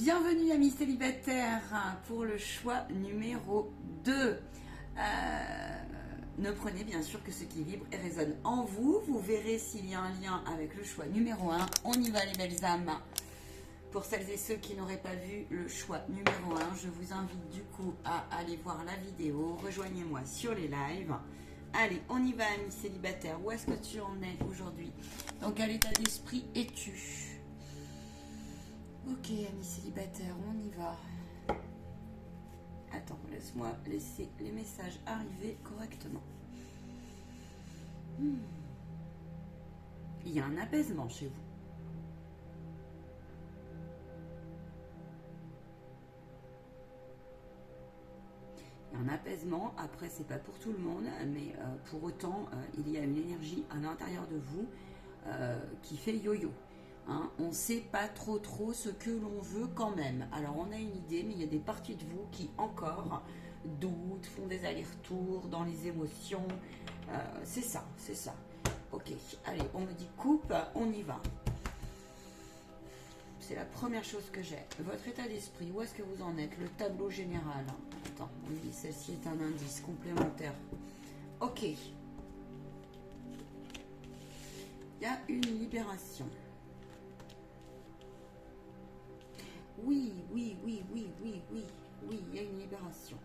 Bienvenue amis célibataires pour le choix numéro 2. Ne prenez bien sûr que ce qui vibre et résonne en vous. Vous verrez s'il y a un lien avec le choix numéro 1. On y va les belles âmes. Pour celles et ceux qui n'auraient pas vu le choix numéro 1, je vous invite du coup à aller voir la vidéo. Rejoignez-moi sur les lives. Allez, on y va amis célibataires. Où est-ce que tu en es aujourd'hui? Dans quel état d'esprit es-tu? Ok, amis célibataires, on y va. Attends, laisse-moi laisser les messages arriver correctement. Il y a un apaisement chez vous. Il y a un apaisement, après c'est pas pour tout le monde, mais pour autant, il y a une énergie à l'intérieur de vous qui fait yo-yo. Hein, on ne sait pas trop ce que l'on veut quand même. Alors on a une idée, mais il y a des parties de vous qui encore doutent, font des allers-retours dans les émotions. C'est ça, c'est ça. Ok, allez, on me dit coupe, on y va. C'est la première chose que j'ai. Votre état d'esprit, où est-ce que vous en êtes? Le tableau général. Attends, on me dit celle-ci est un indice complémentaire. Ok. Il y a une libération. Oui, il y a une libération.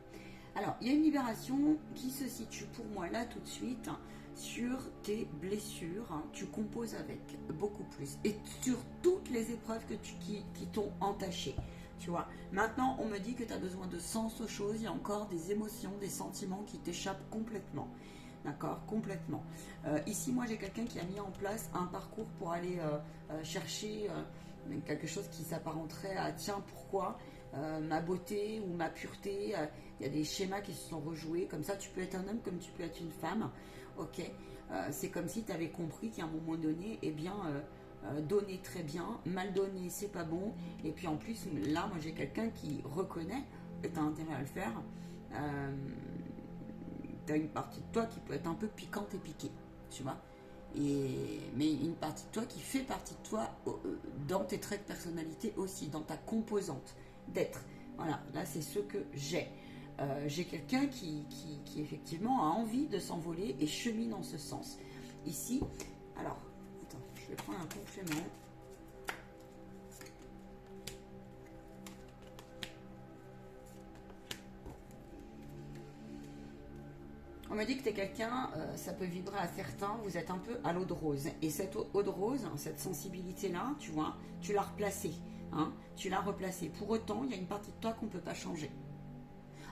Alors, il y a une libération qui se situe pour moi là tout de suite sur tes blessures. Tu composes avec beaucoup plus. Et sur toutes les épreuves qui t'ont entaché. Tu vois, maintenant, on me dit que tu as besoin de sens aux choses. Il y a encore des émotions, des sentiments qui t'échappent complètement. D'accord, complètement. Ici, moi, j'ai quelqu'un qui a mis en place un parcours pour aller chercher quelque chose qui s'apparenterait à tiens, pourquoi ma beauté ou ma pureté. Il y a des schémas qui se sont rejoués. Comme ça, tu peux être un homme comme tu peux être une femme. Ok, c'est comme si tu avais compris qu'à un moment donné, eh bien, donner très bien, mal donner, c'est pas bon. Et puis en plus, là, moi, j'ai quelqu'un qui reconnaît et tu as intérêt à le faire. Tu as une partie de toi qui peut être un peu piquante et piquée, tu vois. Mais une partie de toi qui fait partie de toi dans tes traits de personnalité aussi, dans ta composante d'être. Voilà, là c'est ce que j'ai. J'ai quelqu'un qui effectivement a envie de s'envoler et chemine dans ce sens. Ici, alors, attends, je vais prendre un complément. On me dit que tu es quelqu'un, ça peut vibrer à certains, vous êtes un peu à l'eau de rose. Et cette eau de rose, cette sensibilité-là, tu vois, tu l'as replacée. Hein, tu l'as replacée. Pour autant, il y a une partie de toi qu'on ne peut pas changer.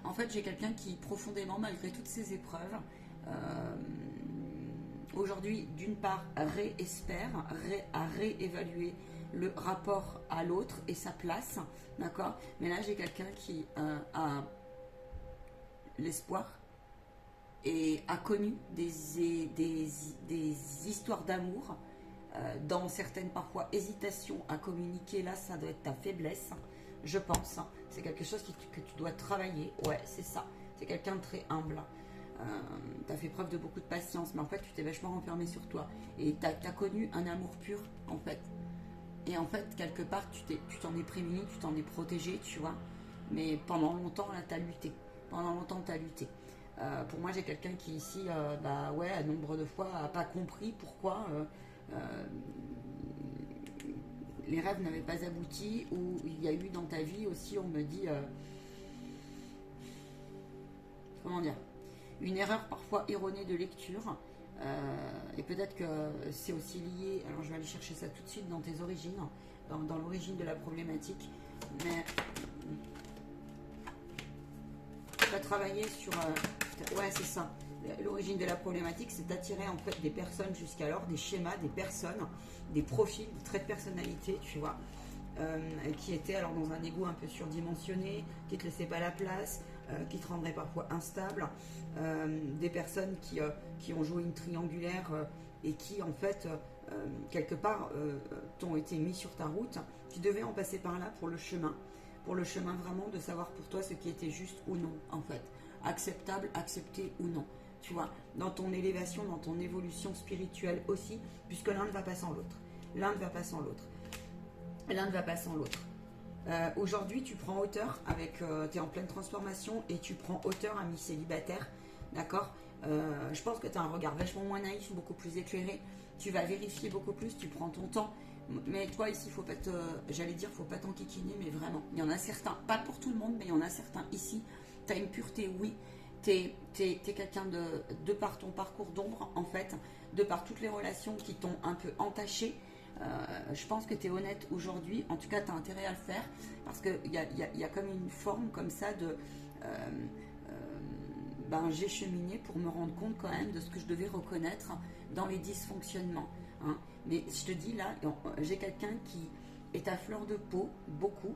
En fait, j'ai quelqu'un qui, profondément, malgré toutes ces épreuves, aujourd'hui, d'une part, réespère, à réévaluer le rapport à l'autre et sa place. D'accord? Mais là, j'ai quelqu'un qui a l'espoir et a connu des histoires d'amour, dans certaines parfois hésitations à communiquer. Là, ça doit être ta faiblesse, je pense. C'est quelque chose que tu dois travailler. Ouais, c'est ça. C'est quelqu'un de très humble. Tu as fait preuve de beaucoup de patience, mais en fait, tu t'es vachement renfermé sur toi. Et tu as connu un amour pur, en fait. Et en fait, quelque part, tu t'en es prévenu, tu t'en es protégé, tu vois. Mais pendant longtemps, là, tu as lutté. Pendant longtemps, tu as lutté. Pour moi, j'ai quelqu'un qui ici, un nombre de fois, n'a pas compris pourquoi les rêves n'avaient pas abouti, ou il y a eu dans ta vie aussi, on me dit, comment dire, une erreur parfois erronée de lecture. Et peut-être que c'est aussi lié, alors je vais aller chercher ça tout de suite dans tes origines, dans l'origine de la problématique, mais tu vas travailler sur... ouais, c'est ça. L'origine de la problématique, c'est d'attirer en fait des personnes jusqu'alors, des schémas, des personnes, des profils, des traits de personnalité, tu vois, qui étaient alors dans un ego un peu surdimensionné, qui ne te laissaient pas la place, qui te rendraient parfois instable, des personnes qui ont joué une triangulaire et qui en fait, quelque part, t'ont été mis sur ta route. Tu devais en passer par là pour le chemin vraiment de savoir pour toi ce qui était juste ou non, en fait. Acceptable, accepté ou non. Tu vois, dans ton élévation, dans ton évolution spirituelle aussi, puisque l'un ne va pas sans l'autre. L'un ne va pas sans l'autre. L'un ne va pas sans l'autre. Aujourd'hui, tu prends hauteur avec, tu es en pleine transformation et tu prends hauteur, ami célibataire, d'accord. Je pense que tu as un regard vachement moins naïf, beaucoup plus éclairé. Tu vas vérifier beaucoup plus, tu prends ton temps. Mais toi ici, faut pas j'allais dire, faut pas t'enquiquiner, mais vraiment, il y en a certains, pas pour tout le monde, mais il y en a certains ici. Tu as une pureté, oui. T'es quelqu'un de par ton parcours d'ombre, en fait, de par toutes les relations qui t'ont un peu entaché. Je pense que tu es honnête aujourd'hui, en tout cas tu as intérêt à le faire, parce qu'il y a comme une forme comme ça de j'ai cheminé pour me rendre compte quand même de ce que je devais reconnaître dans les dysfonctionnements, hein. Mais je te dis là, j'ai quelqu'un qui est à fleur de peau, beaucoup.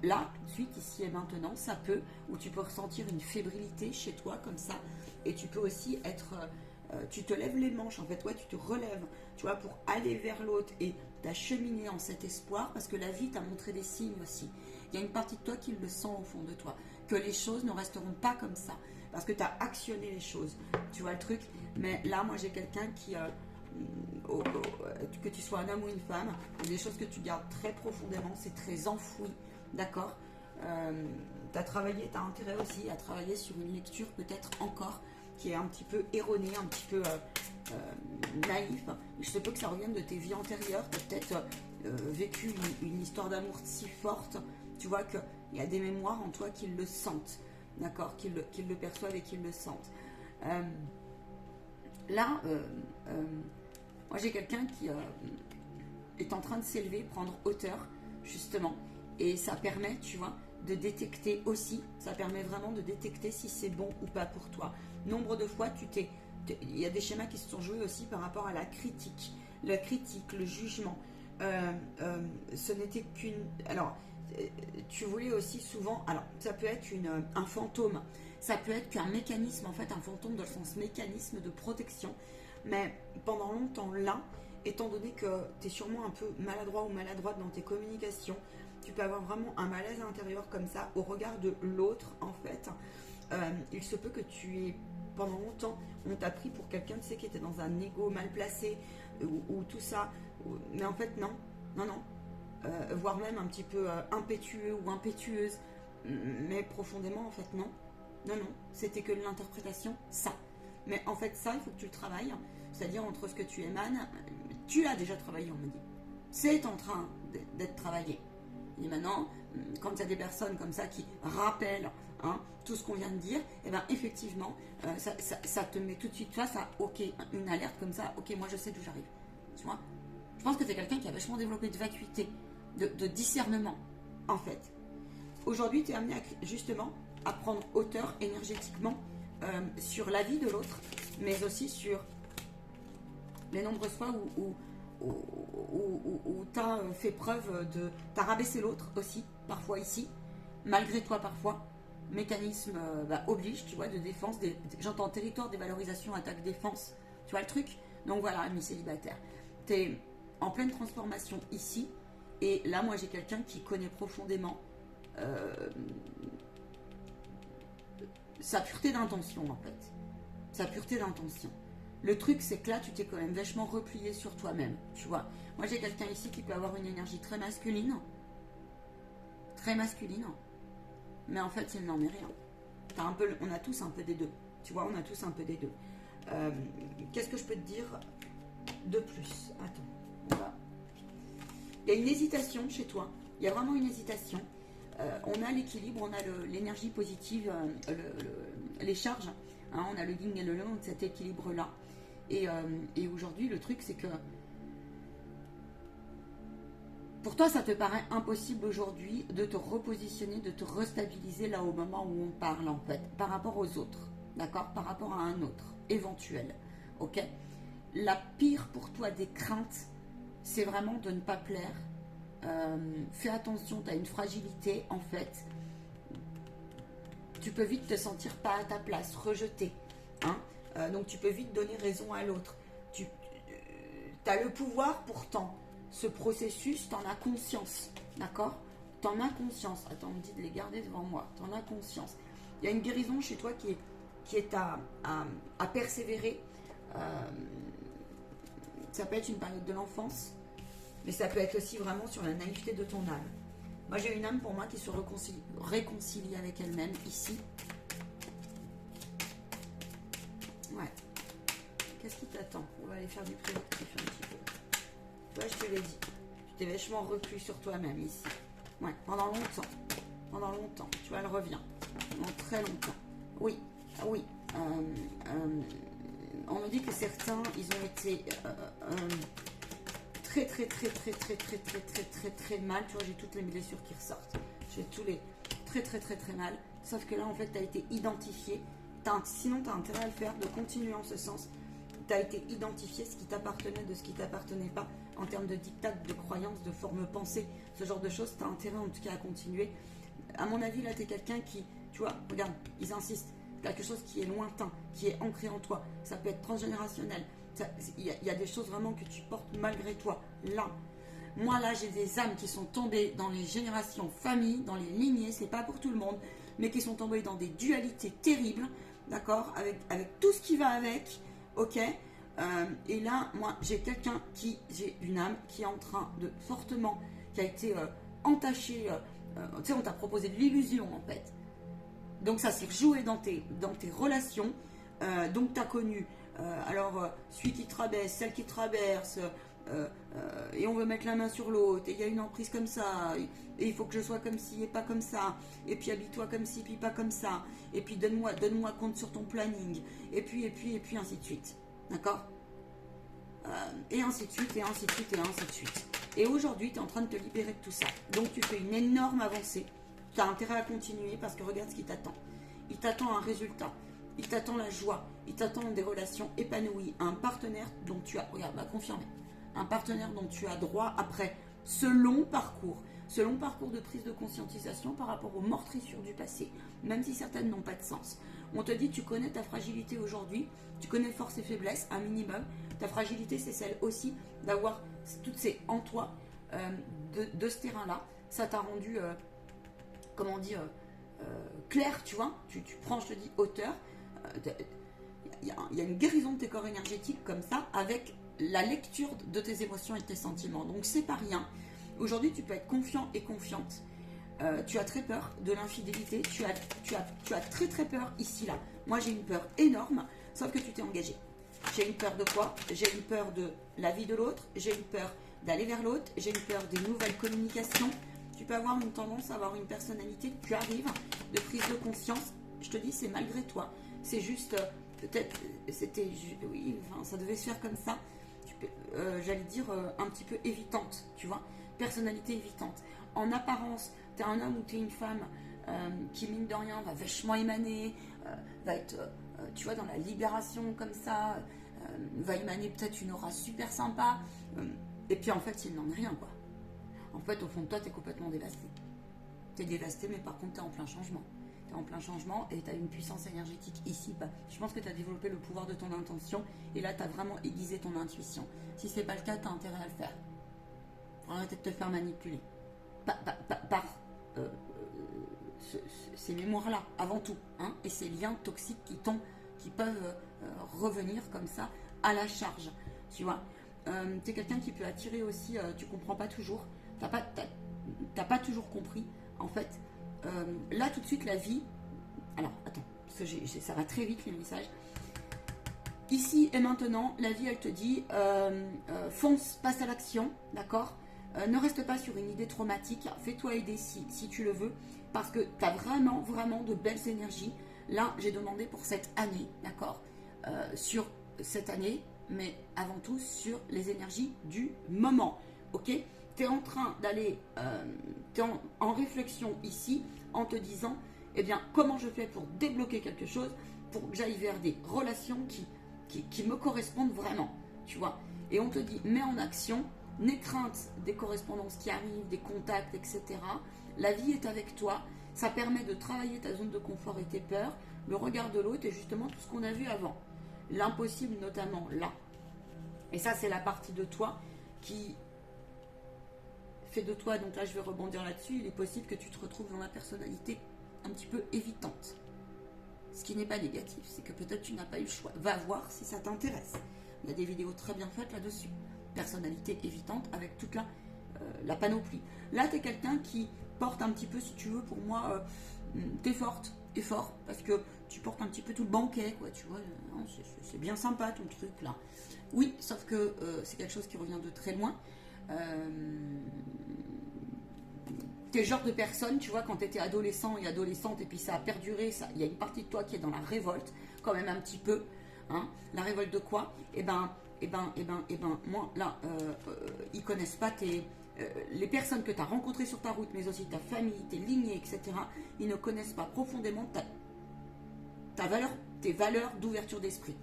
Là, tout de suite, ici et maintenant, ça peut, ou tu peux ressentir une fébrilité chez toi comme ça, et tu peux aussi être, tu te lèves les manches, en fait, ouais, tu te relèves, tu vois, pour aller vers l'autre et t'acheminer en cet espoir, parce que la vie t'a montré des signes aussi. Il y a une partie de toi qui le sent au fond de toi, que les choses ne resteront pas comme ça, parce que tu as actionné les choses, tu vois le truc. Mais là, moi, j'ai quelqu'un qui, que tu sois un homme ou une femme, des choses que tu gardes très profondément, c'est très enfoui, d'accord. Tu as travaillé, tu as intérêt aussi à travailler sur une lecture peut-être encore qui est un petit peu erronée, un petit peu naïf. Je sais pas que ça revienne de tes vies antérieures, tu as peut-être vécu une histoire d'amour si forte, tu vois qu'il y a des mémoires en toi qui le sentent, d'accord, qui le perçoivent et qui le sentent. Là, moi j'ai quelqu'un qui est en train de s'élever, prendre hauteur, justement. Et ça permet, tu vois, de détecter aussi, ça permet vraiment de détecter si c'est bon ou pas pour toi. Nombre de fois, il y a des schémas qui se sont joués aussi par rapport à la critique, le jugement. Ce n'était qu'une... Alors, tu voulais aussi souvent... Alors, ça peut être un fantôme, ça peut être qu'un mécanisme, en fait, un fantôme dans le sens mécanisme de protection. Mais pendant longtemps, là, étant donné que tu es sûrement un peu maladroit ou maladroite dans tes communications, tu peux avoir vraiment un malaise intérieur comme ça au regard de l'autre, en fait. Il se peut que tu aies, pendant longtemps, on t'a pris pour quelqu'un, tu sais, qui était dans un ego mal placé, ou tout ça. Mais en fait, non. Voire même un petit peu impétueux ou impétueuse. Mais profondément, en fait, non. Non, c'était que l'interprétation, ça. Mais en fait, ça, il faut que tu le travailles. C'est-à-dire entre ce que tu émanes, tu l'as déjà travaillé, on me dit. C'est en train d'être travaillé. Et maintenant, quand il y a des personnes comme ça qui rappellent tout ce qu'on vient de dire, et bien effectivement, ça te met tout de suite face à ok, une alerte comme ça, ok, moi je sais d'où j'arrive. Tu vois, je pense que tu es quelqu'un qui a vachement développé de vacuité, de discernement, en fait. Aujourd'hui, tu es amené justement à prendre hauteur énergétiquement sur la vie de l'autre, mais aussi sur les nombreuses fois où tu as fait preuve de... Tu as rabaissé l'autre aussi, parfois ici, malgré toi parfois. Mécanisme oblige, tu vois, de défense. J'entends territoire, dévalorisation, attaque, défense. Tu vois le truc? Donc voilà, ami célibataire. Tu es en pleine transformation ici. Et là, moi, j'ai quelqu'un qui connaît profondément sa pureté d'intention, en fait. Sa pureté d'intention. Le truc, c'est que là, tu t'es quand même vachement replié sur toi-même, tu vois. Moi, j'ai quelqu'un ici qui peut avoir une énergie très masculine, mais en fait, il n'en est rien. On a tous un peu des deux, tu vois, on a tous un peu des deux. Qu'est-ce que je peux te dire de plus? Attends, il y a une hésitation chez toi, il y a vraiment une hésitation. On a l'équilibre, on a l'énergie positive, les charges, on a le yin et le yang, cet équilibre-là. Et aujourd'hui, le truc, c'est que pour toi, ça te paraît impossible aujourd'hui de te repositionner, de te restabiliser là au moment où on parle, en fait, par rapport aux autres, d'accord? Par rapport à un autre, éventuel, ok? La pire pour toi des craintes, c'est vraiment de ne pas plaire. Fais attention, tu as une fragilité, en fait. Tu peux vite te sentir pas à ta place, rejeté, donc tu peux vite donner raison à l'autre. Tu as le pouvoir pourtant. Ce processus, t'en as conscience, d'accord? T'en as conscience. Attends, on me dit de les garder devant moi. T'en as conscience. Il y a une guérison chez toi qui est à persévérer. Ça peut être une période de l'enfance, mais ça peut être aussi vraiment sur la naïveté de ton âme. Moi, j'ai une âme pour moi qui se réconcilie avec elle-même ici. Ouais. Qu'est-ce qui t'attend? On va aller faire du préventif un petit peu. Ouais, je te l'ai dit. Tu t'es vachement reclus sur toi-même ici. Ouais, pendant longtemps. Pendant longtemps. Tu vois, elle revient. Pendant très longtemps. Oui, oui. On me dit que certains, ils ont été très mal. Tu vois, j'ai toutes les blessures qui ressortent. J'ai tous les très mal. Sauf que là, en fait, tu as été identifié. Sinon, tu as intérêt à le faire, de continuer en ce sens. Tu as été identifié ce qui t'appartenait de ce qui t'appartenait pas en termes de diktat, de croyances, de formes pensées, ce genre de choses. Tu as intérêt en tout cas à continuer. À mon avis, là, tu es quelqu'un qui, tu vois, regarde, ils insistent. Quelque chose qui est lointain, qui est ancré en toi. Ça peut être transgénérationnel. Il y a des choses vraiment que tu portes malgré toi. Là, moi, là, j'ai des âmes qui sont tombées dans les générations familles, dans les lignées. C'est pas pour tout le monde, mais qui sont tombées dans des dualités terribles, d'accord, avec tout ce qui va avec. Ok, et là, moi, j'ai une âme qui est en train de fortement, qui a été entachée. Tu sais, on t'a proposé de l'illusion en fait. Donc ça s'est rejoué dans tes relations. Donc tu as connu celui qui te rabaisse, celle qui te traverse, et on veut mettre la main sur l'autre, et il y a une emprise comme ça, et il faut que je sois comme ci et pas comme ça, et puis habille-toi comme ci, puis pas comme ça, et puis donne-moi compte sur ton planning, et puis ainsi de suite. D'accord, et ainsi de suite, et ainsi de suite, et ainsi de suite. Et aujourd'hui, tu es en train de te libérer de tout ça. Donc tu fais une énorme avancée. Tu as intérêt à continuer parce que regarde ce qui t'attend. Il t'attend un résultat. Il t'attend la joie. Il t'attend des relations épanouies. Un partenaire dont tu as... Regarde, va confirmer. Un partenaire dont tu as droit après ce long parcours. Ce long parcours de prise de conscientisation par rapport aux meurtrissures du passé. Même si certaines n'ont pas de sens. On te dit, tu connais ta fragilité aujourd'hui. Tu connais forces et faiblesses, un minimum. Ta fragilité, c'est celle aussi d'avoir toutes ces en toi de ce terrain-là. Ça t'a rendu... comment dire, clair, tu vois, tu prends, je te dis, hauteur, il y a une guérison de tes corps énergétiques comme ça, avec la lecture de tes émotions et de tes sentiments, donc c'est pas rien. Aujourd'hui, tu peux être confiant et confiante. Tu as très peur de l'infidélité, tu as très peur ici, là. Moi, j'ai une peur énorme, sauf que tu t'es engagé. J'ai une peur de quoi? J'ai une peur de la vie de l'autre, j'ai une peur d'aller vers l'autre, j'ai une peur des nouvelles communications. Tu peux avoir une tendance à avoir une personnalité, tu arrives, de prise de conscience. Je te dis, c'est malgré toi. C'est juste, peut-être, c'était, oui, enfin, ça devait se faire comme ça. J'allais dire, un petit peu évitante, tu vois. Personnalité évitante. En apparence, tu es un homme ou tu es une femme qui, mine de rien, va vachement émaner, va être, tu vois, dans la libération comme ça, va émaner peut-être une aura super sympa. Et puis, en fait, il n'en est rien, quoi. En fait, au fond de toi, tu es complètement dévasté. Tu es dévasté, mais par contre, tu es en plein changement. Tu es en plein changement et tu as une puissance énergétique ici. Je pense que tu as développé le pouvoir de ton intention et là, tu as vraiment aiguisé ton intuition. Si ce n'est pas le cas, tu as intérêt à le faire. Faut arrêter de te faire manipuler. Par ces mémoires-là, avant tout. Hein, et ces liens toxiques qui peuvent revenir comme ça à la charge. Tu vois, tu es quelqu'un qui peut attirer aussi, tu comprends pas toujours. T'as pas toujours compris, en fait. Là, tout de suite, la vie... Alors, attends, parce que ça va très vite, les messages. Ici et maintenant, la vie, elle te dit, fonce, passe à l'action, d'accord? Ne reste pas sur une idée traumatique, fais-toi aider si tu le veux, parce que tu as vraiment de belles énergies. Là, j'ai demandé pour cette année, d'accord? Sur cette année, mais avant tout sur les énergies du moment, ok? Tu es en train d'aller, tu es en réflexion ici, en te disant, eh bien, comment je fais pour débloquer quelque chose, pour que j'aille vers des relations qui me correspondent vraiment, tu vois. Et on te dit, mets en action, n'aie crainte des correspondances qui arrivent, des contacts, etc. La vie est avec toi, ça permet de travailler ta zone de confort et tes peurs, le regard de l'autre et justement tout ce qu'on a vu avant. L'impossible notamment, là. Et ça, c'est la partie de toi qui... de toi, donc là je vais rebondir là-dessus, il est possible que tu te retrouves dans la personnalité un petit peu évitante. Ce qui n'est pas négatif, c'est que peut-être tu n'as pas eu le choix. Va voir si ça t'intéresse. Il y a des vidéos très bien faites là-dessus. Personnalité évitante avec toute la panoplie. Là, tu es quelqu'un qui porte un petit peu, si tu veux, pour moi, t'es forte et fort, parce que tu portes un petit peu tout le banquet, quoi, tu vois. C'est bien sympa ton truc là. Oui, sauf que c'est quelque chose qui revient de très loin. T'es le genre de personne, tu vois, quand t'étais adolescent et adolescente, et puis ça a perduré, ça, il y a une partie de toi qui est dans la révolte, quand même un petit peu. Hein. La révolte de quoi? Moi, là, ils connaissent pas les personnes que tu as rencontrées sur ta route, mais aussi ta famille, tes lignées, etc. Ils ne connaissent pas profondément tes valeurs d'ouverture d'esprit.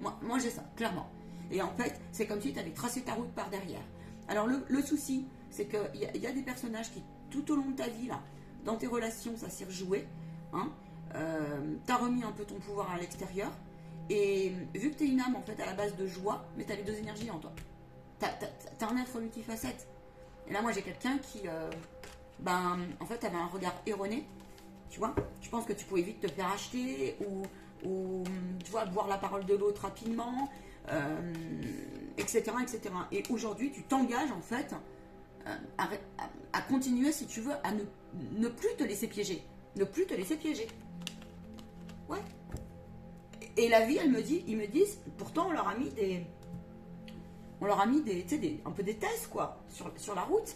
Moi j'ai ça, clairement. Et en fait, c'est comme si tu avais tracé ta route par derrière. Alors le souci, c'est qu'il y a des personnages qui, tout au long de ta vie, là, dans tes relations, ça s'est rejoué. Hein, tu as remis un peu ton pouvoir à l'extérieur. Et vu que tu es une âme, en fait, à la base de joie, mais tu as les deux énergies en toi. Tu as un être multifacette. Et là, moi, j'ai quelqu'un qui, en fait, avait un regard erroné. Tu vois, je pense que tu pouvais vite te faire acheter ou tu vois, boire la parole de l'autre rapidement, etc., etc. Et aujourd'hui, tu t'engages, en fait, à continuer, si tu veux, à ne plus te laisser piéger. Ne plus te laisser piéger. Ouais. Et la vie, ils me disent, pourtant, on leur a mis un peu des tests, quoi, sur la route.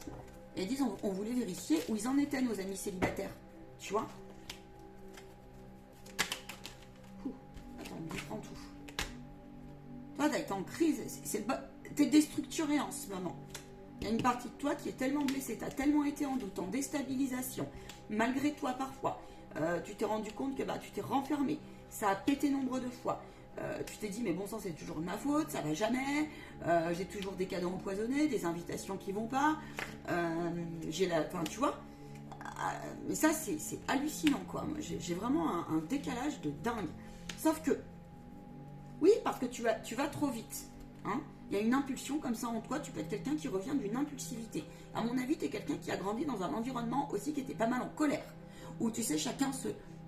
Et ils disent, on voulait vérifier où ils en étaient, nos amis célibataires. Tu vois? Attends, on prend tout. Toi, t'as été en crise. T'es déstructuré en ce moment. Il y a une partie de toi qui est tellement blessée, t'as tellement été en doute, en déstabilisation. Malgré toi, parfois, tu t'es rendu compte que tu t'es renfermé. Ça a pété nombre de fois. Tu t'es dit, mais bon sang, c'est toujours de ma faute, ça va jamais. J'ai toujours des cadeaux empoisonnés, des invitations qui vont pas. Enfin, tu vois. Mais ça, c'est hallucinant, quoi. J'ai vraiment un décalage de dingue. Sauf que, oui, parce que tu vas trop vite. Hein. Il y a une impulsion comme ça en toi. Tu peux être quelqu'un qui revient d'une impulsivité. À mon avis, tu es quelqu'un qui a grandi dans un environnement aussi qui était pas mal en colère. Où, tu sais, chacun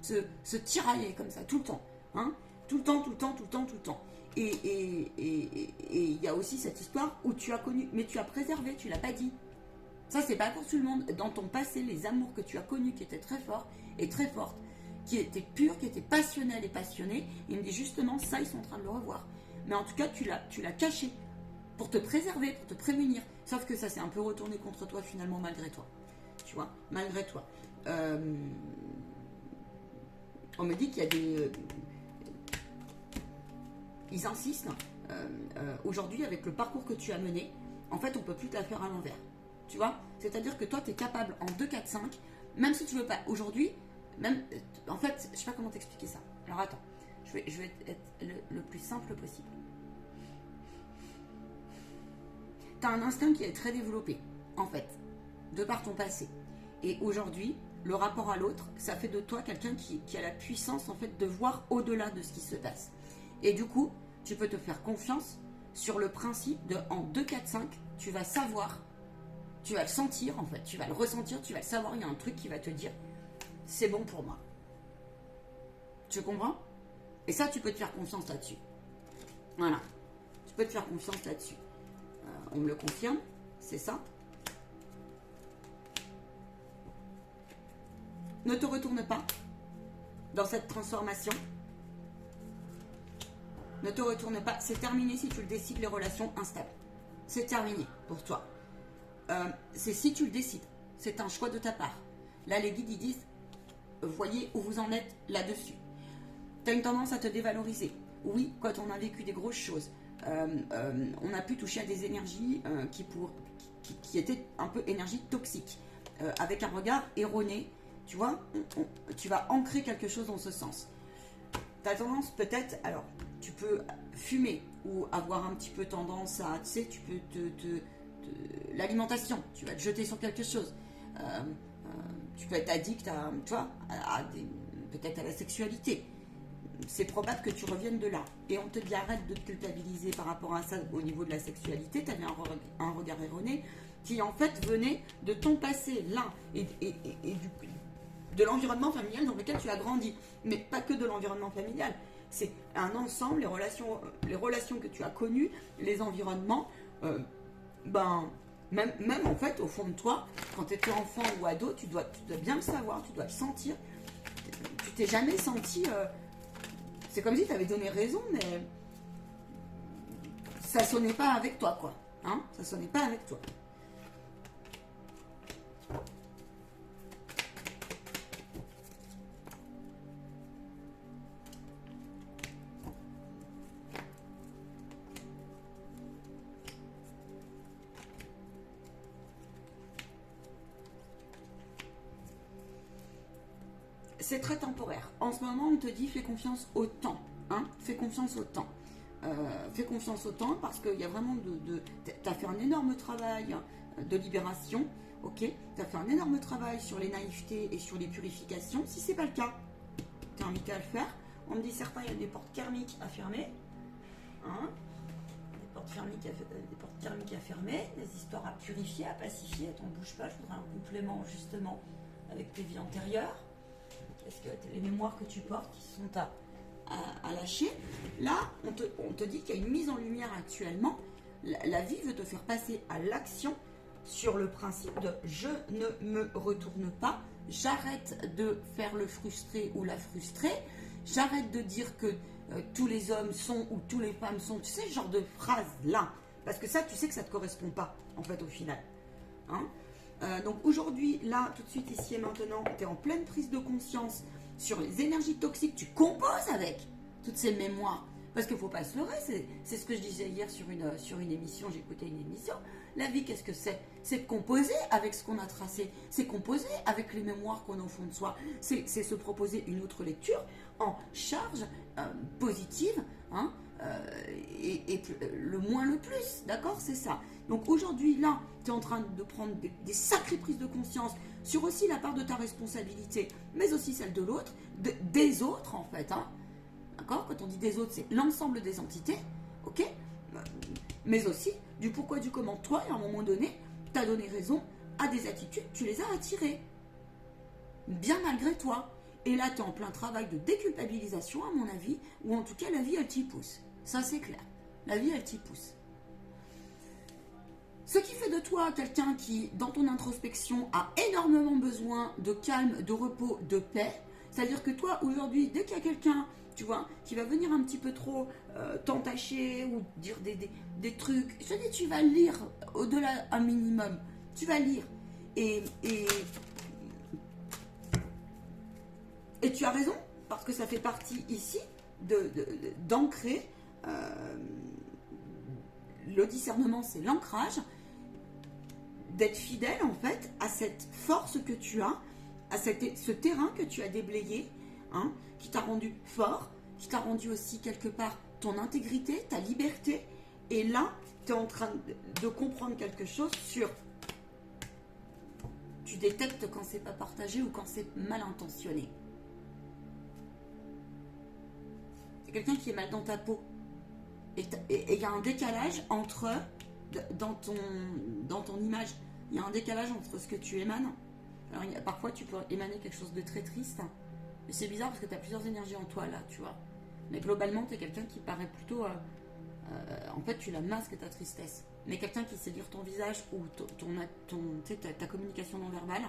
se tiraillait comme ça, tout le temps. Hein. Tout le temps. Et il y a aussi cette histoire où tu as connu, mais tu as préservé, tu l'as pas dit. Ça, c'est pas pour tout le monde. Dans ton passé, les amours que tu as connus qui étaient très forts et très fortes, qui étaient purs, qui étaient passionnels et passionnés, il me dit justement, ça, ils sont en train de le revoir. Mais en tout cas, tu l'as caché pour te préserver, pour te prémunir. Sauf que ça s'est un peu retourné contre toi, finalement, malgré toi. Tu vois, malgré toi. On me dit qu'il y a des... ils insistent. Aujourd'hui, avec le parcours que tu as mené, en fait, on ne peut plus te la faire à l'envers. Tu vois? C'est-à-dire que toi, tu es capable en 2, 4, 5, même si tu veux pas. Aujourd'hui, même... En fait, je sais pas comment t'expliquer ça. Alors, attends. Je vais être le plus simple possible. Tu as un instinct qui est très développé, en fait, de par ton passé. Et aujourd'hui, le rapport à l'autre, ça fait de toi quelqu'un qui a la puissance, en fait, de voir au-delà de ce qui se passe. Et du coup, tu peux te faire confiance sur le principe de, en 2, 4, 5, tu vas savoir, tu vas le sentir, en fait, tu vas le ressentir, tu vas le savoir, il y a un truc qui va te dire, c'est bon pour moi. Tu comprends? Et ça, tu peux te faire confiance là-dessus. Voilà. Tu peux te faire confiance là-dessus. On me le confirme, c'est ça. Ne te retourne pas dans cette transformation. Ne te retourne pas. C'est terminé si tu le décides, les relations instables. C'est terminé pour toi. C'est si tu le décides. C'est un choix de ta part. Là, les guides, ils disent, voyez où vous en êtes là-dessus. Tu as une tendance à te dévaloriser. Oui, quand on a vécu des grosses choses, on a pu toucher à des énergies qui étaient un peu énergies toxiques, avec un regard erroné. Tu vois, tu vas ancrer quelque chose dans ce sens. Tu as tendance peut-être, alors, tu peux fumer ou avoir un petit peu tendance à, tu sais, tu peux l'alimentation, tu vas te jeter sur quelque chose. Tu peux être addict à, tu vois, peut-être à la sexualité. C'est probable que tu reviennes de là. Et on te dit arrête de te culpabiliser par rapport à ça au niveau de la sexualité. Tu avais un regard erroné qui en fait venait de ton passé là et de l'environnement familial dans lequel tu as grandi. Mais pas que de l'environnement familial. C'est un ensemble, les relations que tu as connues, les environnements, Même en fait, au fond de toi, quand tu étais enfant ou ado, tu dois bien le savoir, tu dois le sentir. Tu t'es jamais senti... c'est comme si tu avais donné raison, mais ça sonnait pas avec toi, quoi. Hein, ça sonnait pas avec toi. C'est très temporaire. En ce moment, on te dit fais confiance au temps. Hein, fais confiance au temps. Fais confiance au temps parce qu'il y a vraiment tu as fait un énorme travail de libération. Ok, tu as fait un énorme travail sur les naïvetés et sur les purifications. Si c'est pas le cas, tu es invité à le faire. On me dit certains, il y a des portes karmiques à fermer. Hein, des portes karmiques à fermer, des histoires à purifier, à pacifier. Attends, bouge pas, je voudrais un complément justement avec tes vies antérieures. Est-ce que les mémoires que tu portes qui sont à lâcher? Là, on te dit qu'il y a une mise en lumière actuellement. La vie veut te faire passer à l'action sur le principe de je ne me retourne pas, j'arrête de faire le frustré ou la frustrée, j'arrête de dire que tous les hommes sont ou toutes les femmes sont, tu sais, ce genre de phrase là, parce que ça, tu sais que ça ne te correspond pas, en fait, au final. Hein, donc aujourd'hui, là, tout de suite, ici et maintenant, tu es en pleine prise de conscience sur les énergies toxiques, tu composes avec toutes ces mémoires. Parce qu'il ne faut pas se leurrer, c'est ce que je disais hier sur une émission, j'écoutais une émission. La vie, qu'est-ce que c'est? C'est de composer avec ce qu'on a tracé, c'est composer avec les mémoires qu'on a au fond de soi, c'est se proposer une autre lecture en charge positive, hein, et le moins le plus, d'accord? C'est ça. Donc aujourd'hui, là, tu es en train de prendre des sacrées prises de conscience sur aussi la part de ta responsabilité, mais aussi celle de l'autre, des autres en fait. Hein. D'accord? Quand on dit des autres, c'est l'ensemble des entités, ok? Mais aussi du pourquoi, du comment. Toi, à un moment donné, tu as donné raison à des attitudes, tu les as attirées. Bien malgré toi. Et là, tu es en plein travail de déculpabilisation, à mon avis, ou en tout cas, la vie, elle t'y pousse. Ça, c'est clair. La vie, elle t'y pousse. Ce qui fait de toi quelqu'un qui, dans ton introspection, a énormément besoin de calme, de repos, de paix. C'est-à-dire que toi, aujourd'hui, dès qu'il y a quelqu'un, tu vois, qui va venir un petit peu trop t'entacher ou dire des trucs, je te dis, tu vas lire au-delà un minimum. Tu vas lire. Et tu as raison, parce que ça fait partie ici d'ancrer. Le discernement, c'est l'ancrage. D'être fidèle en fait à cette force que tu as, à ce terrain que tu as déblayé, hein, qui t'a rendu fort, qui t'a rendu aussi quelque part ton intégrité, ta liberté. Et là, tu es en train de comprendre quelque chose sur... Tu détectes quand c'est pas partagé ou quand c'est mal intentionné. C'est quelqu'un qui est mal dans ta peau. Et il y a un décalage entre... Dans ton image, il y a un décalage entre ce que tu émanes. Alors, parfois, tu peux émaner quelque chose de très triste. Mais c'est bizarre parce que tu as plusieurs énergies en toi, là, tu vois. Mais globalement, tu es quelqu'un qui paraît plutôt... en fait, tu la masques, ta tristesse. Mais quelqu'un qui sait lire ton visage ou ta communication non verbale,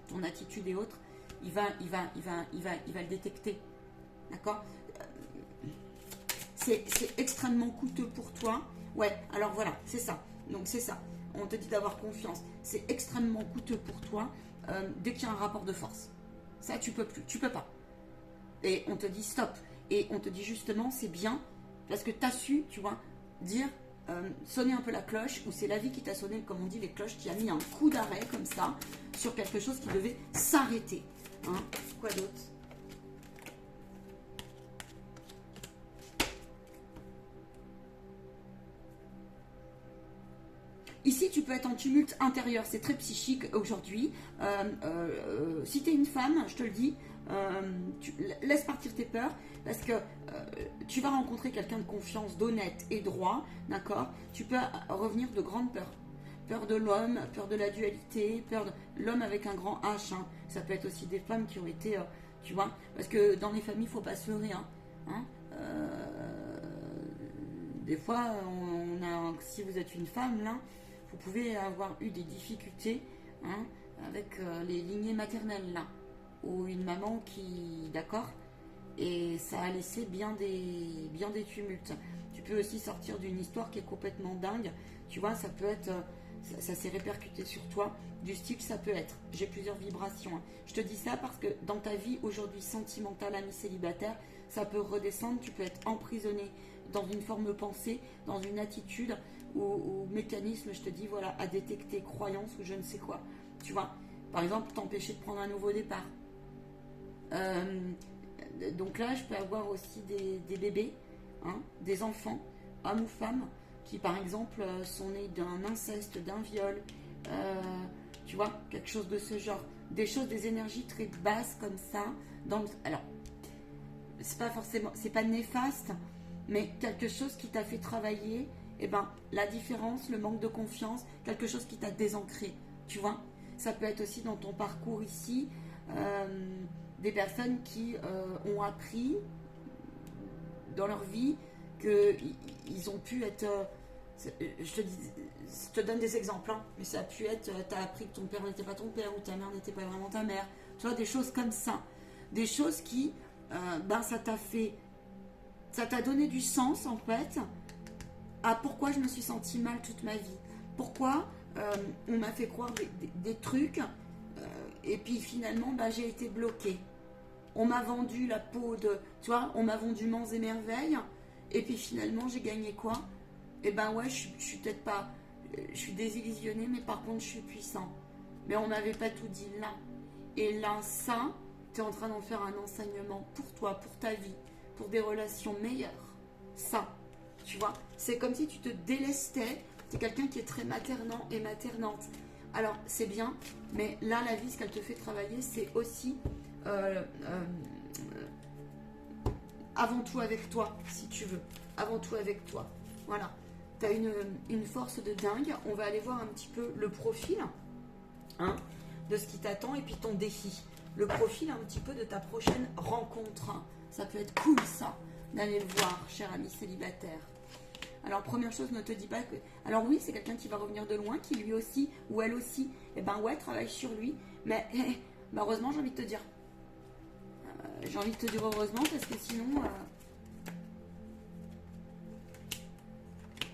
ton attitude et autres, il va le détecter. D'accord? C'est extrêmement coûteux pour toi. Ouais, alors voilà, c'est ça. Donc c'est ça. On te dit d'avoir confiance. C'est extrêmement coûteux pour toi dès qu'il y a un rapport de force. Ça, tu peux plus. Tu peux pas. Et on te dit stop. Et on te dit justement, c'est bien parce que tu as su, tu vois, dire, sonner un peu la cloche, ou c'est la vie qui t'a sonné, comme on dit, les cloches, qui a mis un coup d'arrêt comme ça sur quelque chose qui devait s'arrêter. Hein. Quoi d'autre? Ici, tu peux être en tumulte intérieur, c'est très psychique aujourd'hui. Si tu es une femme, je te le dis, laisse partir tes peurs, parce que tu vas rencontrer quelqu'un de confiance, d'honnête et droit, d'accord? Tu peux revenir de grandes peurs. Peur de l'homme, peur de la dualité, peur de l'homme avec un grand H. Hein. Ça peut être aussi des femmes qui ont été, tu vois, parce que dans les familles, il ne faut pas se leurrer. Hein. Des fois, si vous êtes une femme, là, vous pouvez avoir eu des difficultés, hein, avec les lignées maternelles là, ou une maman qui, d'accord, et ça a laissé bien des tumultes. Tu peux aussi sortir d'une histoire qui est complètement dingue, tu vois, ça peut être, ça s'est répercuté sur toi, du style ça peut être, j'ai plusieurs vibrations, hein. Je te dis ça parce que dans ta vie aujourd'hui sentimentale, ami célibataire, ça peut redescendre, tu peux être emprisonné dans une forme de pensée, dans une attitude ou mécanisme, je te dis, voilà, à détecter croyances ou je ne sais quoi, tu vois. Par exemple, t'empêcher de prendre un nouveau départ. Donc là, je peux avoir aussi des bébés, hein, des enfants, hommes ou femmes, qui par exemple sont nés d'un inceste, d'un viol, tu vois, quelque chose de ce genre. Des choses, des énergies très basses comme ça. Alors, c'est pas forcément, c'est pas néfaste, mais quelque chose qui t'a fait travailler, et ben la différence, le manque de confiance, quelque chose qui t'a désancré, tu vois. Ça peut être aussi dans ton parcours ici, des personnes qui ont appris dans leur vie qu'ils ont pu être, je te donne des exemples, hein, mais ça a pu être, tu as appris que ton père n'était pas ton père ou ta mère n'était pas vraiment ta mère, tu vois, des choses comme ça, des choses qui, ben ça t'a donné du sens en fait à pourquoi je me suis sentie mal toute ma vie, pourquoi on m'a fait croire des trucs, et puis finalement ben, j'ai été bloquée. On m'a vendu la peau de, tu vois, on m'a vendu Monts et Merveilles, et puis finalement j'ai gagné quoi? Et ben ouais, je suis peut-être pas, je suis désillusionnée, mais par contre je suis puissant. Mais on m'avait pas tout dit là. Et là, ça, tu es en train d'en faire un enseignement pour toi, pour ta vie, pour des relations meilleures. Ça, tu vois, c'est comme si tu te délestais. Tu es quelqu'un qui est très maternant et maternante. Alors, c'est bien, mais là, la vie, ce qu'elle te fait travailler, c'est aussi avant tout avec toi, si tu veux. Avant tout avec toi. Voilà. Tu as une force de dingue. On va aller voir un petit peu le profil, hein, de ce qui t'attend et puis ton défi. Le profil un petit peu de ta prochaine rencontre, hein. Ça peut être cool, ça, d'aller le voir, cher ami célibataire. Alors, première chose, ne te dis pas que... Alors oui, c'est quelqu'un qui va revenir de loin, qui lui aussi, ou elle aussi, eh ben ouais, travaille sur lui. Mais heureusement, j'ai envie de te dire. Heureusement, parce que sinon...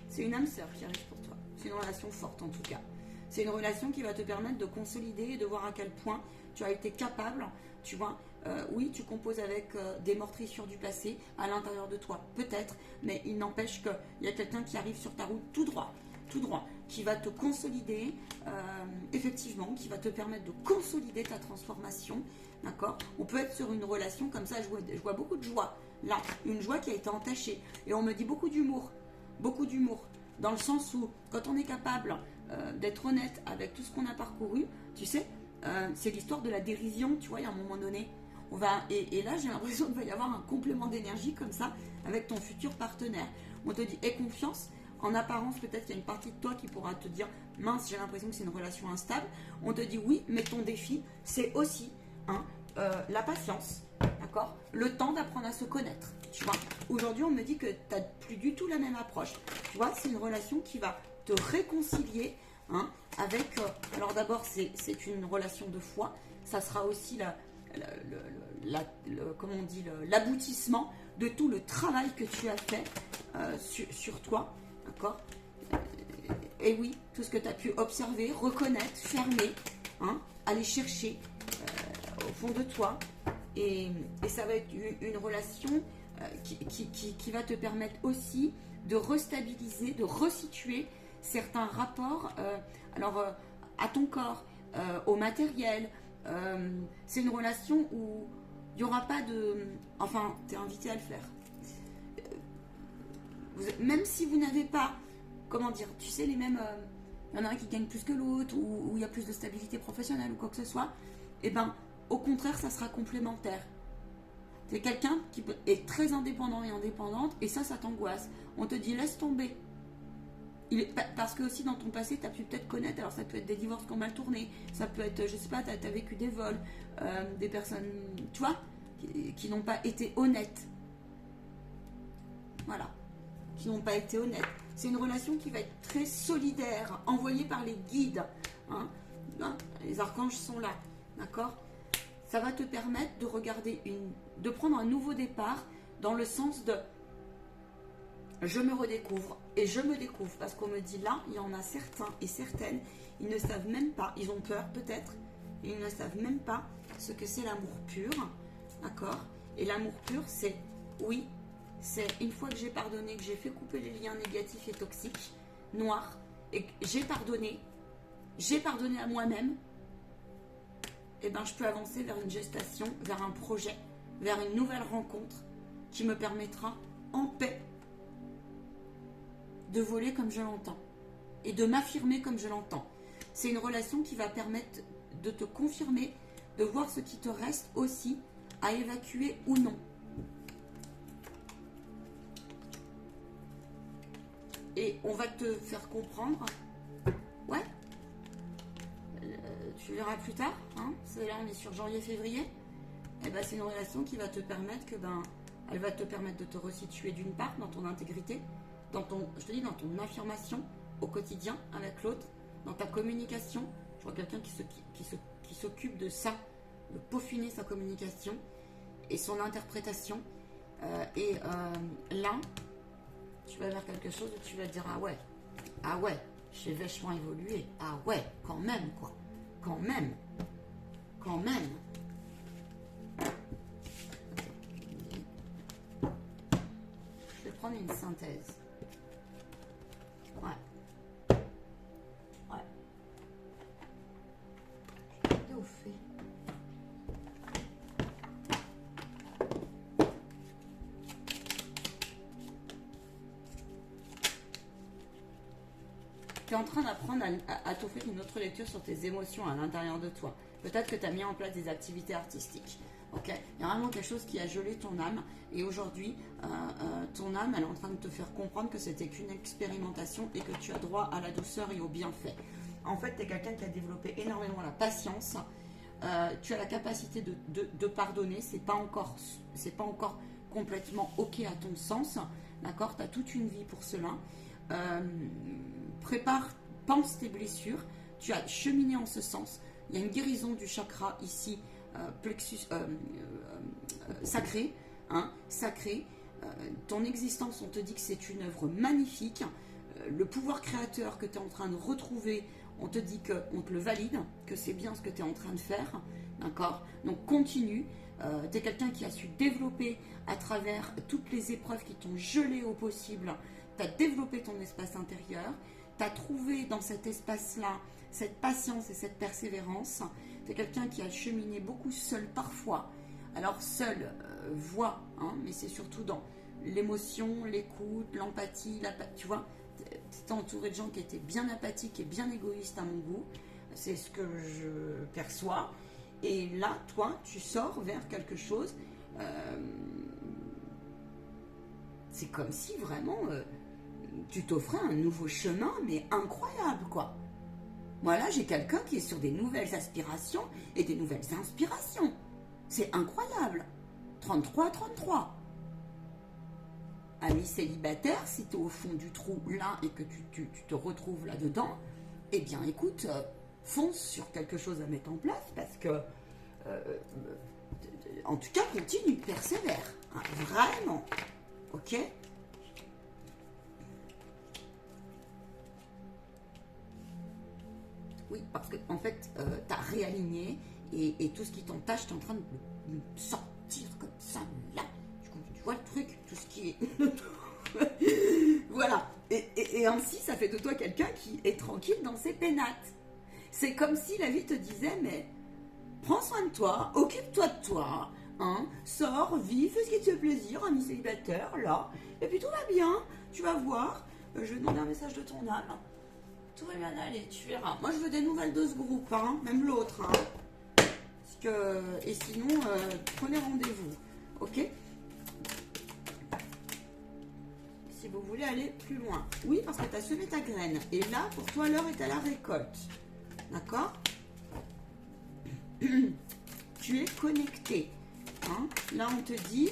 c'est une âme sœur qui arrive pour toi. C'est une relation forte, en tout cas. C'est une relation qui va te permettre de consolider et de voir à quel point tu as été capable, tu vois. Oui, tu composes avec des meurtrissures du passé à l'intérieur de toi, peut-être, mais il n'empêche qu'il y a quelqu'un qui arrive sur ta route tout droit, qui va te consolider, effectivement, qui va te permettre de consolider ta transformation, d'accord. On peut être sur une relation comme ça, je vois beaucoup de joie, là, une joie qui a été entachée, et on me dit beaucoup d'humour, dans le sens où, quand on est capable d'être honnête avec tout ce qu'on a parcouru, tu sais, c'est l'histoire de la dérision, tu vois, il y a un moment donné, et là j'ai l'impression qu'il va y avoir un complément d'énergie comme ça avec ton futur partenaire. On te dit aie confiance. En apparence, peut-être qu'il y a une partie de toi qui pourra te dire mince, j'ai l'impression que c'est une relation instable. On te dit oui, mais ton défi, c'est aussi la patience, d'accord, le temps d'apprendre à se connaître. Tu vois, aujourd'hui, on me dit que tu n'as plus du tout la même approche. Tu vois, c'est une relation qui va te réconcilier, hein, avec. Alors d'abord, c'est une relation de foi. Ça sera aussi comment on dit, l'aboutissement de tout le travail que tu as fait sur toi, d'accord. Et oui, tout ce que tu as pu observer, reconnaître, fermer, hein, aller chercher au fond de toi. Et ça va être une relation qui va te permettre aussi de restabiliser, de resituer certains rapports à ton corps, au matériel. C'est une relation où il n'y aura pas de... Enfin, tu es invité à le faire. Même si vous n'avez pas, comment dire, tu sais, les mêmes... Il y en a un qui gagne plus que l'autre, ou il y a plus de stabilité professionnelle, ou quoi que ce soit, et ben, au contraire, ça sera complémentaire. C'est quelqu'un qui est très indépendant et indépendante, et ça t'angoisse. On te dit, laisse tomber. Parce que aussi dans ton passé, tu as pu peut-être connaître, alors ça peut être des divorces qui ont mal tourné, ça peut être, je sais pas, tu as vécu des vols, des personnes, tu vois, qui n'ont pas été honnêtes. Voilà. Qui n'ont pas été honnêtes. C'est une relation qui va être très solidaire, envoyée par les guides. Hein. Les archanges sont là, d'accord? Ça va te permettre de regarder de prendre un nouveau départ dans le sens de je me redécouvre et je me découvre parce qu'on me dit là, il y en a certains et certaines, ils ne savent même pas, ils ont peur peut-être, ils ne savent même pas ce que c'est l'amour pur, d'accord? Et l'amour pur, c'est, oui, c'est une fois que j'ai pardonné, que j'ai fait couper les liens négatifs et toxiques, noirs, et que j'ai pardonné à moi-même, et ben je peux avancer vers une gestation, vers un projet, vers une nouvelle rencontre qui me permettra en paix de voler comme je l'entends et de m'affirmer comme je l'entends. C'est une relation qui va permettre de te confirmer, de voir ce qui te reste aussi à évacuer ou non. Et on va te faire comprendre, ouais, tu verras plus tard, hein, là on est sur janvier-février, et ben c'est une relation qui va te permettre elle va te permettre de te resituer d'une part dans ton intégrité, dans ton affirmation au quotidien avec l'autre, dans ta communication. Je vois quelqu'un qui s'occupe de ça, de peaufiner sa communication et son interprétation. Là, tu vas vers quelque chose où tu vas te dire ah ouais, j'ai vachement évolué, ah ouais, quand même quoi, quand même. Je vais prendre une synthèse. Ouais. Je vais au fait. Tu es en train d'apprendre à t'offrir une autre lecture sur tes émotions à l'intérieur de toi. Peut-être que tu as mis en place des activités artistiques. Ok, il y a vraiment quelque chose qui a gelé ton âme. Et aujourd'hui, ton âme, elle est en train de te faire comprendre que c'était qu'une expérimentation et que tu as droit à la douceur et au bienfait. En fait, tu es quelqu'un qui a développé énormément la patience. Tu as la capacité de pardonner. C'est pas encore complètement ok à ton sens. D'accord, tu as toute une vie pour cela. Pense tes blessures. Tu as cheminé en ce sens. Il y a une guérison du chakra ici, plexus sacré. Hein, sacré. Ton existence, on te dit que c'est une œuvre magnifique. Le pouvoir créateur que tu es en train de retrouver, on te dit qu'on te le valide, que c'est bien ce que tu es en train de faire. D'accord? Donc continue. Tu es quelqu'un qui a su développer à travers toutes les épreuves qui t'ont gelé au possible. Tu as développé ton espace intérieur. Tu as trouvé dans cet espace-là cette patience et cette persévérance. Tu es quelqu'un qui a cheminé beaucoup seul parfois. Alors seul, voix, hein, mais c'est surtout dans l'émotion, l'écoute, l'empathie, tu vois. Tu étais entouré de gens qui étaient bien apathiques et bien égoïstes à mon goût. C'est ce que je perçois. Et là, toi, tu sors vers quelque chose. C'est comme si vraiment tu t'offrais un nouveau chemin, mais incroyable, quoi. Moi, là, j'ai quelqu'un qui est sur des nouvelles aspirations et des nouvelles inspirations. C'est incroyable. 33. Ami célibataire, si tu es au fond du trou là et que tu te retrouves là-dedans, eh bien, écoute, fonce sur quelque chose à mettre en place parce que, en tout cas, continue, persévère. Hein, vraiment. Ok ? Oui, parce que en fait, tu as réaligné et tout ce qui t'entache, tu es en train de sortir comme ça, là. Tu vois le truc, tout ce qui est... Voilà. Et ainsi, ça fait de toi quelqu'un qui est tranquille dans ses pénates. C'est comme si la vie te disait, mais prends soin de toi, occupe-toi de toi, hein, sors, vis, fais ce qui te fait plaisir, ami célibataire, là. Et puis tout va bien, tu vas voir. Je vais demander un message de ton âme. Tout va bien aller, tu verras. Moi, je veux des nouvelles de ce groupe, hein, même l'autre. Hein. Et sinon, prenez rendez-vous, ok? Si vous voulez aller plus loin. Oui, parce que tu as semé ta graine. Et là, pour toi, l'heure est à la récolte. D'accord? Tu es connecté. Hein? Là, on te dit...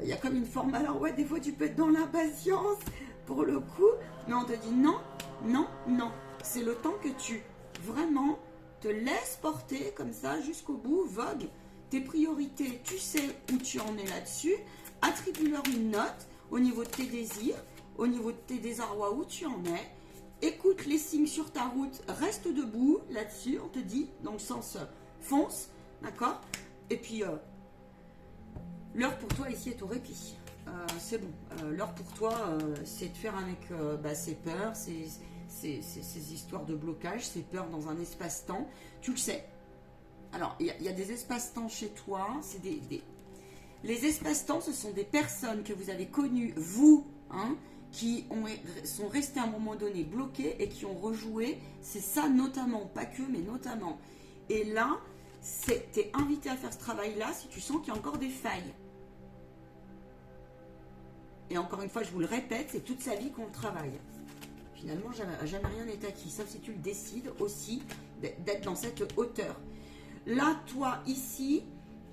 il y a comme une forme. Alors ouais, des fois tu peux être dans l'impatience pour le coup, mais on te dit non, non, non. C'est le temps que tu vraiment te laisses porter comme ça jusqu'au bout, vogue tes priorités, tu sais où tu en es là-dessus, attribue-leur une note au niveau de tes désirs, au niveau de tes désarrois, où tu en es, écoute les signes sur ta route, reste debout là-dessus, on te dit, dans le sens fonce, d'accord? Et puis, l'heure pour toi ici est au répit. C'est bon. L'heure pour toi, c'est de faire avec ces peurs, ces histoires de blocage, ces peurs dans un espace-temps. Tu le sais. Alors, il y a des espaces-temps chez toi. C'est les espaces-temps, ce sont des personnes que vous avez connues, vous, hein, qui sont restées à un moment donné bloquées et qui ont rejoué. C'est ça notamment, pas que, mais notamment. Et là, t'es invité à faire ce travail-là si tu sens qu'il y a encore des failles. Et encore une fois, je vous le répète, c'est toute sa vie qu'on le travaille. Finalement, jamais rien n'est acquis, sauf si tu le décides aussi d'être dans cette hauteur. Là, toi, ici,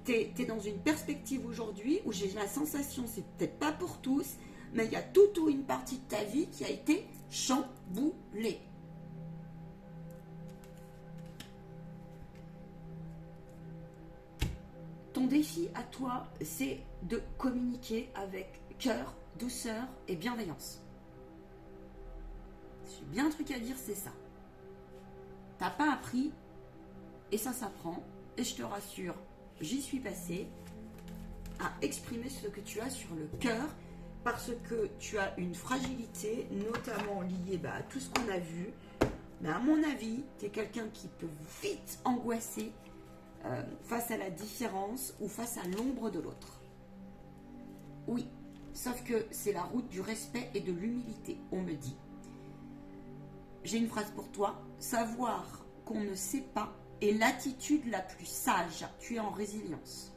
tu es dans une perspective aujourd'hui où j'ai la sensation, c'est peut-être pas pour tous, mais il y a toute une partie de ta vie qui a été chamboulée. Ton défi à toi, c'est de communiquer avec cœur, douceur et bienveillance. Si j'ai bien un truc à dire, c'est ça. T'as pas appris, et ça s'apprend, et je te rassure, j'y suis passée, à exprimer ce que tu as sur le cœur, parce que tu as une fragilité, notamment liée à tout ce qu'on a vu. Mais à mon avis, tu es quelqu'un qui peut vite angoisser face à la différence ou face à l'ombre de l'autre. Oui, sauf que c'est la route du respect et de l'humilité, on me dit. J'ai une phrase pour toi. Savoir qu'on ne sait pas est l'attitude la plus sage. Tu es en résilience.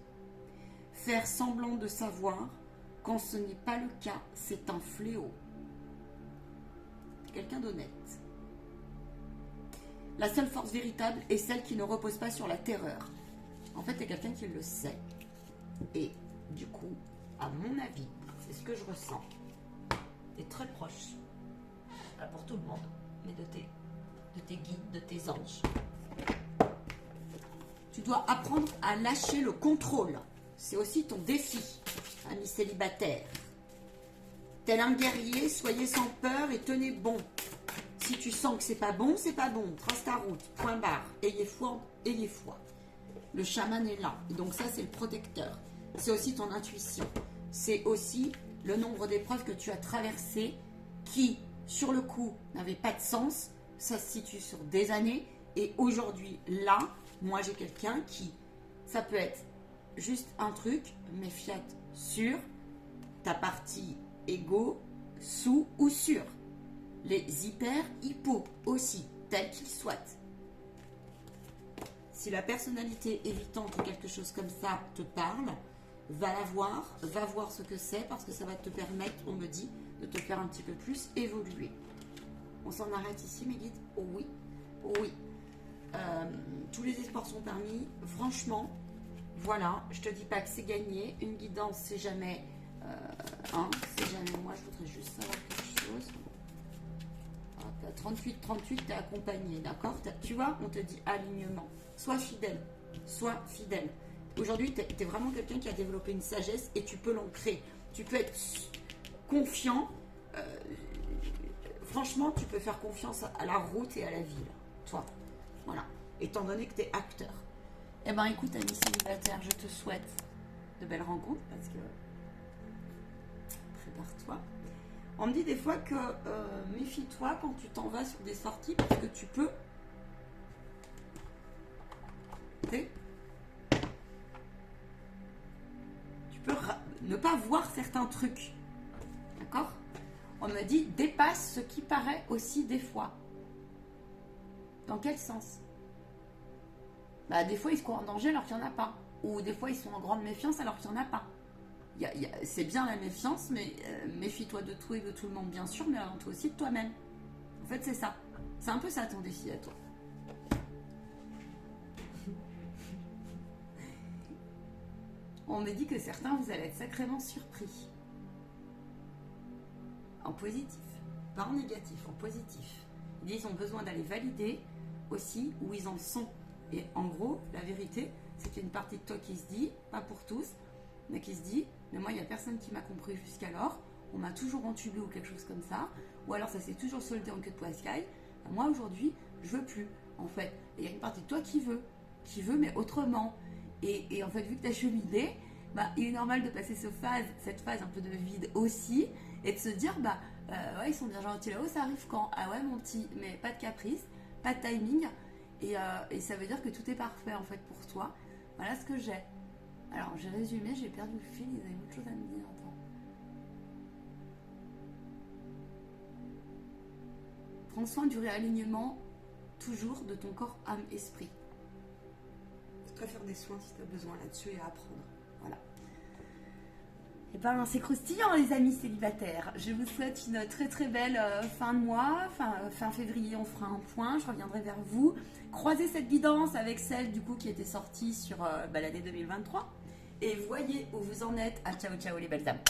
Faire semblant de savoir quand ce n'est pas le cas, c'est un fléau. Quelqu'un d'honnête. La seule force véritable est celle qui ne repose pas sur la terreur. En fait, tu es quelqu'un qui le sait. Et du coup, à mon avis, c'est ce que je ressens. Tu es très proche. Pas pour tout le monde, mais de tes guides, de tes anges. Tu dois apprendre à lâcher le contrôle. C'est aussi ton défi, ami célibataire. Tel un guerrier, soyez sans peur et tenez bon. Si tu sens que c'est pas bon, c'est pas bon. Trace ta route, point barre. Ayez foi, ayez foi. Le chaman est là. Et donc ça, c'est le protecteur. C'est aussi ton intuition. C'est aussi le nombre d'épreuves que tu as traversées qui, sur le coup, n'avaient pas de sens. Ça se situe sur des années. Et aujourd'hui, là, moi, j'ai quelqu'un qui... Ça peut être juste un truc, mais fiat sur ta partie égo, sous ou sur. Les hyper, hypo aussi, tels qu'ils soient. Si la personnalité évitante ou quelque chose comme ça te parle, va la voir, va voir ce que c'est, parce que ça va te permettre, on me dit, de te faire un petit peu plus évoluer. On s'en arrête ici, mes guides? Oh oui, oh oui. Tous les espoirs sont permis. Franchement, voilà, je te dis pas que c'est gagné. Une guidance, c'est jamais... c'est jamais moi. Je voudrais juste savoir quelque chose. 38, t'es accompagné, d'accord? Tu vois, on te dit alignement. Sois fidèle, sois fidèle. Aujourd'hui, t'es vraiment quelqu'un qui a développé une sagesse et tu peux l'ancrer. Tu peux être confiant. Franchement, tu peux faire confiance à la route et à la ville. Toi, voilà. Étant donné que t'es acteur. Eh ben, écoute, ami célibataire, je te souhaite de belles rencontres parce que prépare-toi. On me dit des fois que méfie-toi quand tu t'en vas sur des sorties parce que tu peux ne pas voir certains trucs. D'accord? On me dit dépasse ce qui paraît aussi des fois. Dans quel sens? Des fois ils se croient en danger alors qu'il n'y en a pas. Ou des fois ils sont en grande méfiance alors qu'il n'y en a pas. C'est bien la méfiance, mais méfie-toi de tout et de tout le monde, bien sûr, mais avant tout aussi de toi-même. En fait, c'est ça. C'est un peu ça ton défi à toi. On me dit que certains, vous allez être sacrément surpris. En positif, pas en négatif, en positif. Ils disent qu'ils ont besoin d'aller valider aussi où ils en sont. Et en gros, la vérité, c'est qu'il y a une partie de toi qui se dit, pas pour tous, mais qui se dit, mais moi, il n'y a personne qui m'a compris jusqu'alors, on m'a toujours entubé ou quelque chose comme ça, ou alors ça s'est toujours soldé en queue de poiscaille. Moi, aujourd'hui, je veux plus, en fait. Et il y a une partie de toi qui veut, mais autrement. Et en fait, vu que tu as cheminé, bah, il est normal de passer cette phase un peu de vide aussi, et de se dire, bah, ouais, ils sont bien gentils là-haut, ça arrive quand? Ah ouais, mon petit, mais pas de caprice, pas de timing, et ça veut dire que tout est parfait, en fait, pour toi. Voilà ce que j'ai. Alors, j'ai résumé, j'ai perdu le fil, ils avaient autre chose à me dire, attends. Prends soin du réalignement, toujours, de ton corps, âme, esprit. Tu dois faire des soins si tu as besoin là-dessus et à apprendre. Voilà. Et ben, c'est croustillant, les amis célibataires. Je vous souhaite une très très belle fin de mois. Fin février, on fera un point. Je reviendrai vers vous. Croisez cette guidance avec celle du coup qui était sortie sur l'année 2023. Et voyez où vous en êtes. Ah, ciao, ciao les belles âmes.